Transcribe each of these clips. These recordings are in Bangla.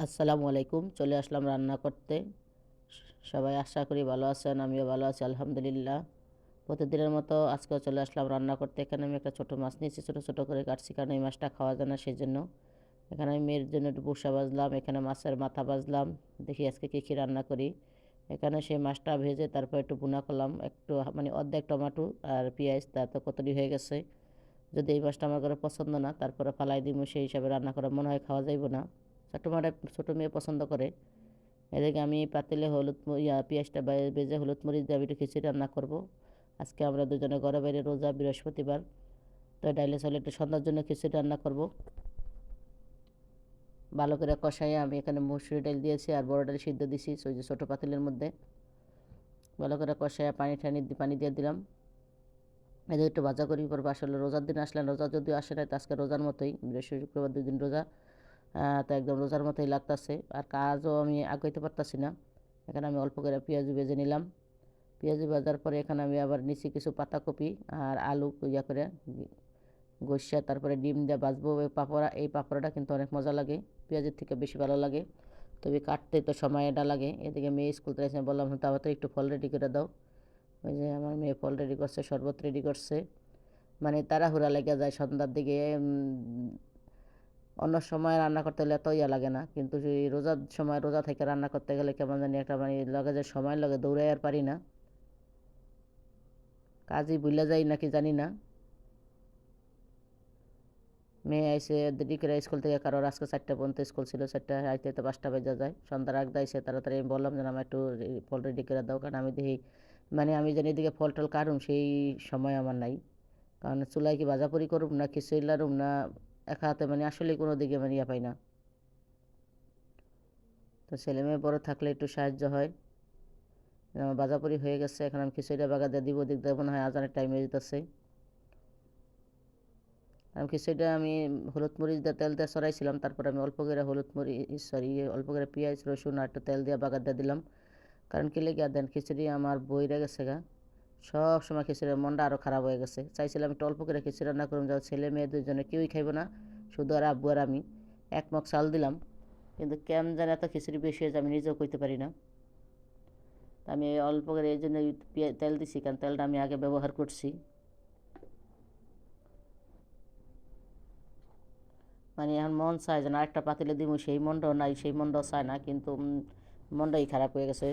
আসসালামু আলাইকুম। চলে আসলাম রান্না করতে। সবাই আশা করি ভালো আছেন। আমিও ভালো আছি আলহামদুলিল্লাহ। প্রতিদিনের মতো আজকেও চলে আসলাম রান্না করতে। এখানে আমি একটা ছোট মাছ নিয়েছি, ছোট, ছোট করে কাটছি কারণ এই মাছটা খাওয়া যায় না সেজন্য। এখানে আমি মেয়ের জন্য একটু পুঁসা ভাজলাম, এখানে মাছের মাথা ভাজলাম। দেখি আজকে কী রান্না করি। এখানে সেই মাছটা ভেজে তারপর একটু ভুনা করলাম। একটু মানে অর্ধেক টমাটো আর পেঁয়াজ তা তো কতটি হয়ে গেছে। যদি এই মাছটা আমার ঘরে পছন্দ না তারপরে ফালাই দিমু, সেই হিসাবে রান্না করা মনে হয় খাওয়া যাইব না। ছোটো মেয়ে পছন্দ করে। এদিকে আমি পাতিলে পেঁয়াজটা ভেজে হলুদ মরিচ দিয়ে আমি একটু খিচুড়ি রান্না করব। আজকে আমরা দুজনে ঘরে বাইরে রোজা, বৃহস্পতিবার। তো ডাইলে চাইলে একটু সন্ধ্যার জন্য খিচুড়ি রান্না করব। ভালো করে কষাইয়ে আমি এখানে মসুরি ডাল দিয়েছি আর বড় ডাল সিদ্ধ দিছি ওই যে ছোটো পাতিলের মধ্যে। ভালো করে কষাইয়ে পানি দিয়ে দিলাম। এদের একটু ভাজা করি পর আসলে রোজার দিন আসলে, রোজা যদিও আসে না তো আজকে রোজার মতোই, বৃহস্পতি শুক্রবার 2 দিন রোজা। তো একদম রোজার মতোই লাগতেছে আর কাজও আমি আগাইতে পারতাছি না। এখানে আমি অল্প করে পেঁয়াজ ভেজে নিলাম। পেঁয়াজ ভাজার পরে এখানে আমি আবার নিচে কিছু পাতাকপি আর আলু করে গসিয়ে তারপরে ডিম দিয়ে ভাজবো। এই পাপড়াটা কিন্তু অনেক মজা লাগে, পেঁয়াজের থেকে বেশি ভালো লাগে। তবে কাটতে তো সময়টা লাগে। এদিকে মেয়ে স্কুল থেকে এসে বললাম তাড়াতাড়ি একটু ফল রেডি করে দাও। ওই যে আমার মেয়ে ফল রেডি করছে, শরবত রেডি করছে। মানে তাড়াহুড়া লেগে যায় সন্ধ্যার দিকে। অন্য সময় রান্না করতে হলে এত লাগে না, কিন্তু সেই রোজার সময় রোজা থেকে রান্না করতে গেলে কেমন জানি একটা মানে লাগে, যে সময় লাগে দৌড়াই আর পারি না, কাজই ভুলে যাই নাকি জানি না। মেয়ে আইসে দেরি করে স্কুল থেকে, কারোর আজকে 4টা পর্যন্ত স্কুল ছিল, 4টা আইতে তো 5টা বেজে যায়। সন্ধ্যার আগ আইসে তাড়াতাড়ি আমি বললাম যে আমার একটু ফল রেডি করে দাও, কারণ আমি দেখি মানে আমি জানি এদিকে ফল টল কাটুম সেই সময় আমার নাই। কারণ চুলায় কি ভাজাপুরি করুম না খিচুড়ি লাড়ুম না, একা হাতে মানে আসলে কোনো দিকে মানে পাই না। তো ছেলে মেয়ে বড় থাকলে একটু সাহায্য হয়। আমার ভাজাপুরি হয়ে গেছে, এখন আমি খিচুড়িটা বাগা দিয়ে দিব। দিক দিয়ে মনে হয় আজানের টাইম হয়ে যেতেছে। আমি খিচুড়িটা আমি হলুদ মরিচ দিয়ে তেল দিয়ে সরাইছিলাম, তারপর আমি অল্প করে পেঁয়াজ রসুন আর একটু তেল দিয়ে বাগার দিয়ে দিলাম। কারণ কি লেগে দেন খিচুড়ি আমার বইরা গেছে গা, সব সময় খিচুড়ির মনটা আরও খারাপ হয়ে গেছে। চাইছিলাম একটু অল্প করে খিচুড়ি রান্না করুন, যাও ছেলে মেয়ে দুজনে কেউই খাইব না, শুধু আর আব্বু আর আমি। এক মগ চাল দিলাম, কিন্তু কেন জানি এত খিচুড়ি বেশি হয়েছে আমি নিজেও কইতে পারি না। আমি অল্প করে এই জন্য তেল দিছি, কারণ তেলটা আমি আগে ব্যবহার করছি। মানে এখন মন চায় যে না একটা পাতিলে দিব, সেই মনটাও নাই, সেই মনটাও চায় না, কিন্তু মনটাই খারাপ হয়ে গেছে।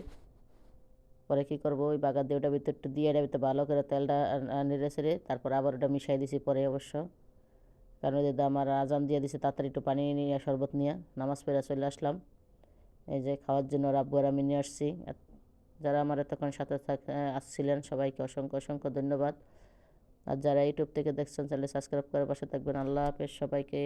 পরে কী করবো, ওই বাগার দিয়ে ওটা ভিতরে একটু দিয়ে এটা ভিতরে ভালো করে তেলটা নেড়ে ছেড়ে তারপর আবার ওটা মিশাই দিছি পরে অবশ্য। কারণ ওই যে আমার আজান দিয়ে দিছে, তাড়াতাড়ি একটু পানি নিয়ে শরবত নিয়ে নামাজ পড়ে চলে আসলাম। এই যে খাওয়ার জন্য রাব্বু আর আমি নিয়ে আসছি। যারা আমার এতক্ষণ সাথে আসছিলেন সবাইকে অসংখ্য অসংখ্য ধন্যবাদ। আর যারা ইউটিউব থেকে দেখছেন চ্যানেল সাবস্ক্রাইব করে পাশে থাকবেন। আল্লাহ হাফেজ সবাইকে।